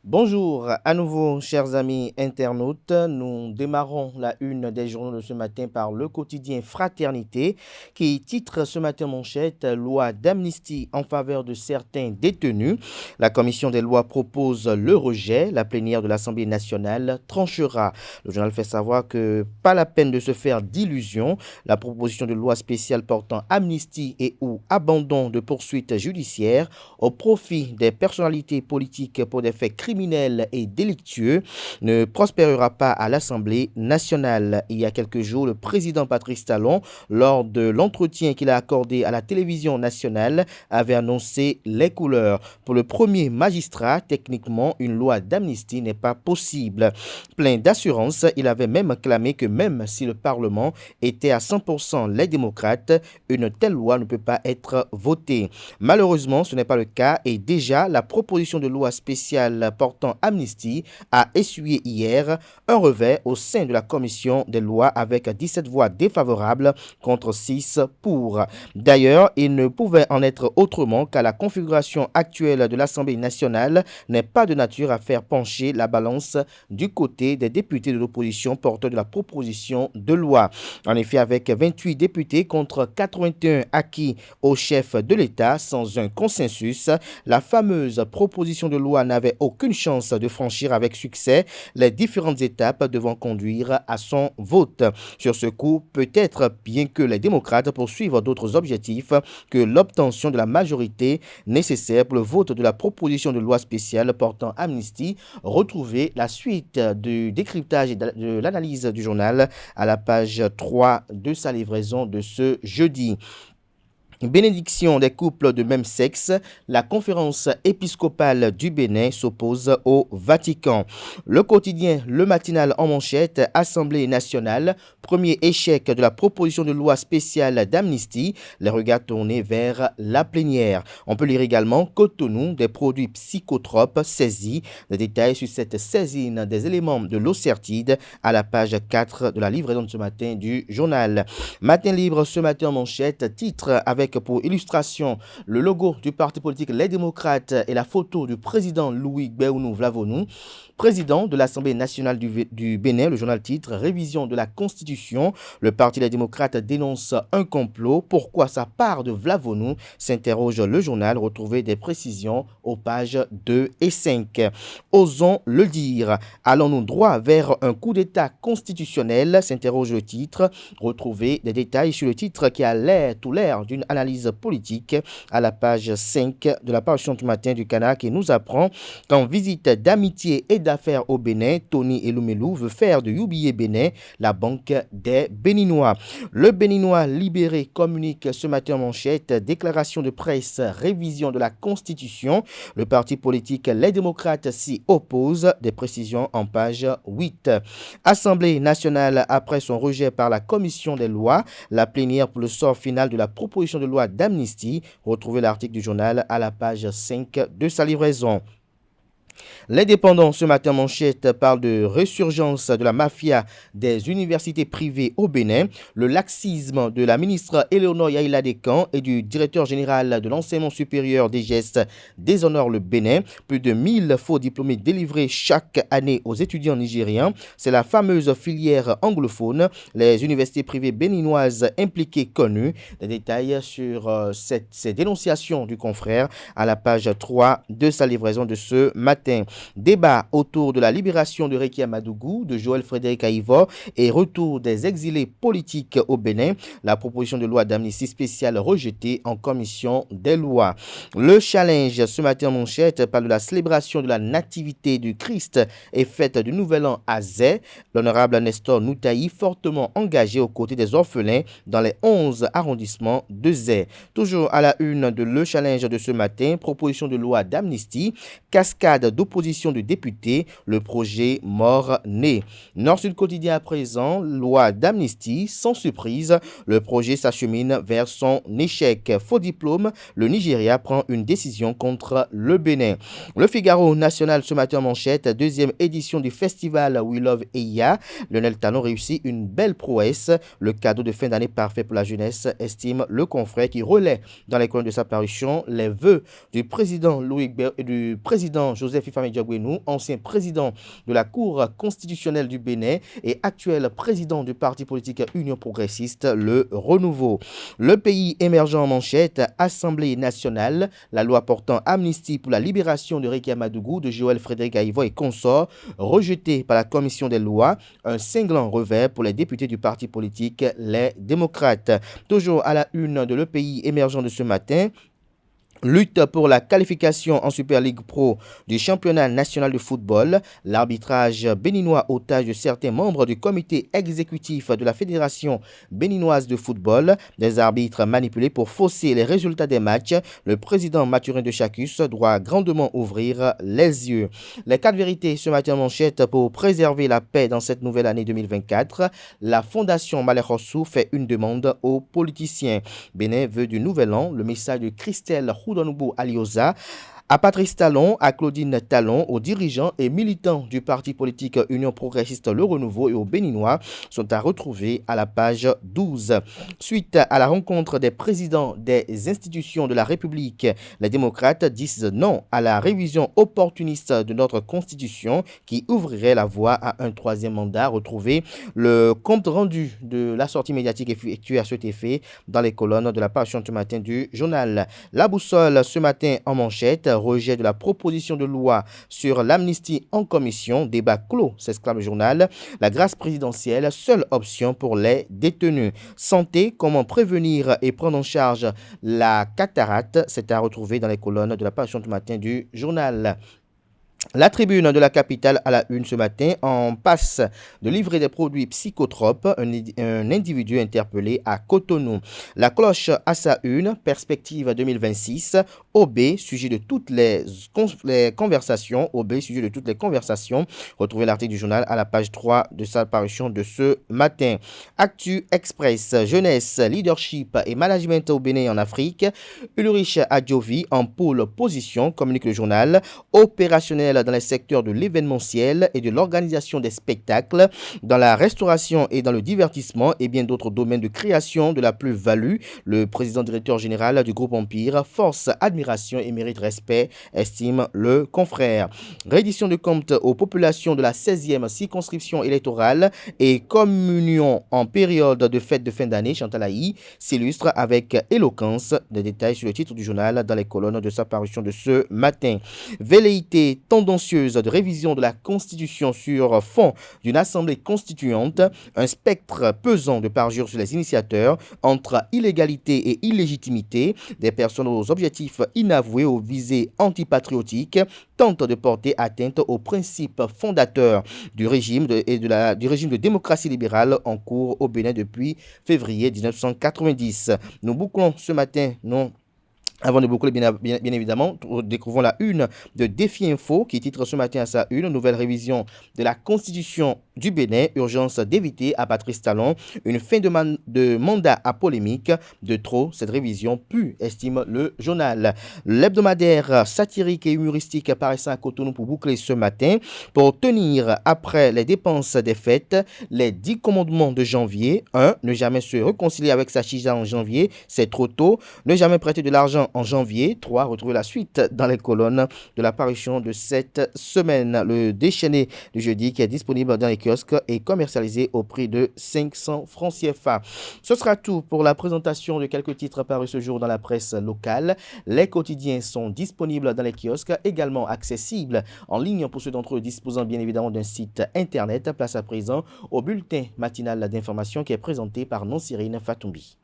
Bonjour à nouveau, chers amis internautes. Nous démarrons la une des journaux de ce matin par le quotidien Fraternité qui titre ce matin manchette loi d'amnistie en faveur de certains détenus. La commission des lois propose le rejet. La plénière de l'Assemblée nationale tranchera. Le journal fait savoir que pas la peine de se faire d'illusions. La proposition de loi spéciale portant amnistie et ou abandon de poursuites judiciaires au profit des personnalités politiques pour des faits criminels et délictueux ne prospérera pas à l'Assemblée nationale. Il y a quelques jours, le président Patrice Talon, lors de l'entretien qu'il a accordé à la télévision nationale, avait annoncé les couleurs. Pour le premier magistrat, techniquement, une loi d'amnistie n'est pas possible. Plein d'assurance, il avait même clamé que même si le Parlement était à 100% les démocrates, une telle loi ne peut pas être votée. Malheureusement, ce n'est pas le cas et déjà la proposition de loi spéciale portant amnistie a essuyé hier un revers au sein de la commission des lois avec 17 voix défavorables contre 6 pour. D'ailleurs, il ne pouvait en être autrement car la configuration actuelle de l'Assemblée nationale n'est pas de nature à faire pencher la balance du côté des députés de l'opposition porteurs de la proposition de loi. En effet, avec 28 députés contre 81 acquis au chef de l'État sans un consensus, la fameuse proposition de loi n'avait aucune chance de franchir avec succès les différentes étapes devant conduire à son vote. Sur ce coup, peut-être bien que les démocrates poursuivent d'autres objectifs que l'obtention de la majorité nécessaire pour le vote de la proposition de loi spéciale portant amnistie. Retrouvez la suite du décryptage et de l'analyse du journal à la page 3 de sa livraison de ce jeudi. Bénédiction des couples de même sexe, la conférence épiscopale du Bénin s'oppose au Vatican. Le quotidien Le Matinal en manchette, Assemblée nationale, premier échec de la proposition de loi spéciale d'amnistie, les regards tournés vers la plénière. On peut lire également Cotonou, des produits psychotropes saisis. Des détails sur cette saisine des éléments de l'Ocertide à la page 4 de la livraison de ce matin du journal. Matin libre ce matin en manchette, titre avec pour illustration le logo du parti politique Les Démocrates et la photo du président Louis Gbéounou Vlavonou, président de l'Assemblée nationale du Bénin. Le journal titre Révision de la Constitution. Le parti Les Démocrates dénonce un complot. Pourquoi ça part de Vlavonou, s'interroge le journal. Retrouvez des précisions aux pages 2 et 5. Osons le dire. Allons-nous droit vers un coup d'État constitutionnel, s'interroge le titre. Retrouvez des détails sur le titre qui a tout l'air d'une analyse politique à la page 5 de la parution du matin du Canard qui nous apprend qu'en visite d'amitié et d'affaires au Bénin, Tony Eloumelou veut faire de UBA Bénin la banque des Béninois. Le Béninois libéré communique ce matin en manchette, déclaration de presse, révision de la Constitution. Le parti politique Les Démocrates s'y oppose, des précisions en page 8. Assemblée nationale après son rejet par la commission des lois, la plénière pour le sort final de la proposition de loi d'amnistie. Retrouvez l'article du journal à la page 5 de sa livraison. L'Indépendant ce matin manchette parle de résurgence de la mafia des universités privées au Bénin. Le laxisme de la ministre Éléonore Yaïla Descamps et du directeur général de l'enseignement supérieur des gestes déshonore le Bénin. Plus de 1000 faux diplômés délivrés chaque année aux étudiants nigériens. C'est la fameuse filière anglophone. Les universités privées béninoises impliquées connues. Des détails sur ces dénonciations du confrère à la page 3 de sa livraison de ce matin. Débat autour de la libération de Rekia Madougou, de Joël Frédéric Aïvo et retour des exilés politiques au Bénin. La proposition de loi d'amnistie spéciale rejetée en commission des lois. Le challenge ce matin en manchette parle de la célébration de la nativité du Christ et fête du Nouvel An à Zé. L'honorable Nestor Noutaï fortement engagé aux côtés des orphelins dans les 11 arrondissements de Zé. Toujours à la une de Le Challenge de ce matin, proposition de loi d'amnistie, cascade d'opposition de députés, le projet mort-né. Nord-Sud quotidien à présent, loi d'amnistie, sans surprise, le projet s'achemine vers son échec. Faux diplôme, le Nigeria prend une décision contre le Bénin. Le Figaro national ce matin en manchette, deuxième édition du festival We Love Eya. Lionel Talon réussit une belle prouesse, le cadeau de fin d'année parfait pour la jeunesse, estime le confrère qui relaie dans les colonnes de sa parution les vœux du président Joseph Fifame Diogbenou, ancien président de la Cour constitutionnelle du Bénin et actuel président du parti politique Union progressiste, le Renouveau. Le pays émergent en manchette, Assemblée nationale, la loi portant amnistie pour la libération de Rekia Madougou, de Joël Frédéric Aïvo et consorts, rejetée par la commission des lois, un cinglant revers pour les députés du parti politique Les Démocrates. Toujours à la une de Le Pays émergent de ce matin, lutte pour la qualification en Super League Pro du championnat national de football. L'arbitrage béninois otage de certains membres du comité exécutif de la Fédération béninoise de football. Des arbitres manipulés pour fausser les résultats des matchs. Le président Mathurin de Chacus doit grandement ouvrir les yeux. Les 4 vérités ce matin en manchette pour préserver la paix dans cette nouvelle année 2024. La Fondation Malekhossou fait une demande aux politiciens. Bénin veut du nouvel an. Le message de Christelle Houdonoubo Alioza à Patrice Talon, à Claudine Talon, aux dirigeants et militants du parti politique Union progressiste Le Renouveau et aux Béninois sont à retrouver à la page 12. Suite à la rencontre des présidents des institutions de la République, les démocrates disent non à la révision opportuniste de notre constitution qui ouvrirait la voie à un 3e mandat. Retrouvez le compte rendu de la sortie médiatique effectuée à cet effet dans les colonnes de la page ce matin du journal. La boussole ce matin en manchette, rejet de la proposition de loi sur l'amnistie en commission, débat clos, s'exclame le journal. La grâce présidentielle, seule option pour les détenus. Santé, comment prévenir et prendre en charge la cataracte, c'est à retrouver dans les colonnes de la page ce matin du journal. La tribune de la capitale à la une ce matin en passe de livrer des produits psychotropes, un individu interpellé à Cotonou. La cloche à sa une, perspective 2026, OB, sujet de toutes les conversations, OB, sujet de toutes les conversations. Retrouvez l'article du journal à la page 3 de sa parution de ce matin. Actu Express, jeunesse, leadership et management au Bénin et en Afrique. Ulrich Adjovi en pôle position, communique le journal, opérationnel dans les secteurs de l'événementiel et de l'organisation des spectacles, dans la restauration et dans le divertissement et bien d'autres domaines de création de la plus-value. Le président directeur général du groupe Empire, force admiration et mérite respect, estime le confrère. Réédition de compte aux populations de la 16e circonscription électorale et communion en période de fête de fin d'année, Chantal Aï s'illustre avec éloquence. Des détails sur le titre du journal dans les colonnes de sa parution de ce matin. Velléité tendancieuse de révision de la Constitution sur fond d'une assemblée constituante, un spectre pesant de parjure sur les initiateurs entre illégalité et illégitimité, des personnes aux objectifs inavoués, aux visées antipatriotiques, tentent de porter atteinte aux principes fondateurs du régime de démocratie libérale en cours au Bénin depuis février 1990. Nous bouclons ce matin, avant de boucler, bien évidemment, découvrons la une de Défi Info qui titre ce matin à sa une, nouvelle révision de la Constitution du Bénin, urgence d'éviter à Patrice Talon une fin de mandat à polémique, de trop, cette révision pue, estime le journal. L'hebdomadaire satirique et humoristique paraissant à Cotonou pour boucler ce matin, pour tenir après les dépenses des fêtes, les 10 commandements de janvier. 1. Ne jamais se réconcilier avec sa chicha en janvier, c'est trop tôt. Ne jamais prêter de l'argent en janvier. 3. Retrouvez la suite dans les colonnes de la parution de cette semaine. Le déchaîné du jeudi qui est disponible dans les kiosques et commercialisé au prix de 500 francs CFA. Ce sera tout pour la présentation de quelques titres parus ce jour dans la presse locale. Les quotidiens sont disponibles dans les kiosques, également accessibles en ligne pour ceux d'entre eux disposant bien évidemment d'un site internet. Place à présent au bulletin matinal d'information qui est présenté par Nonsirine Fatoumbi.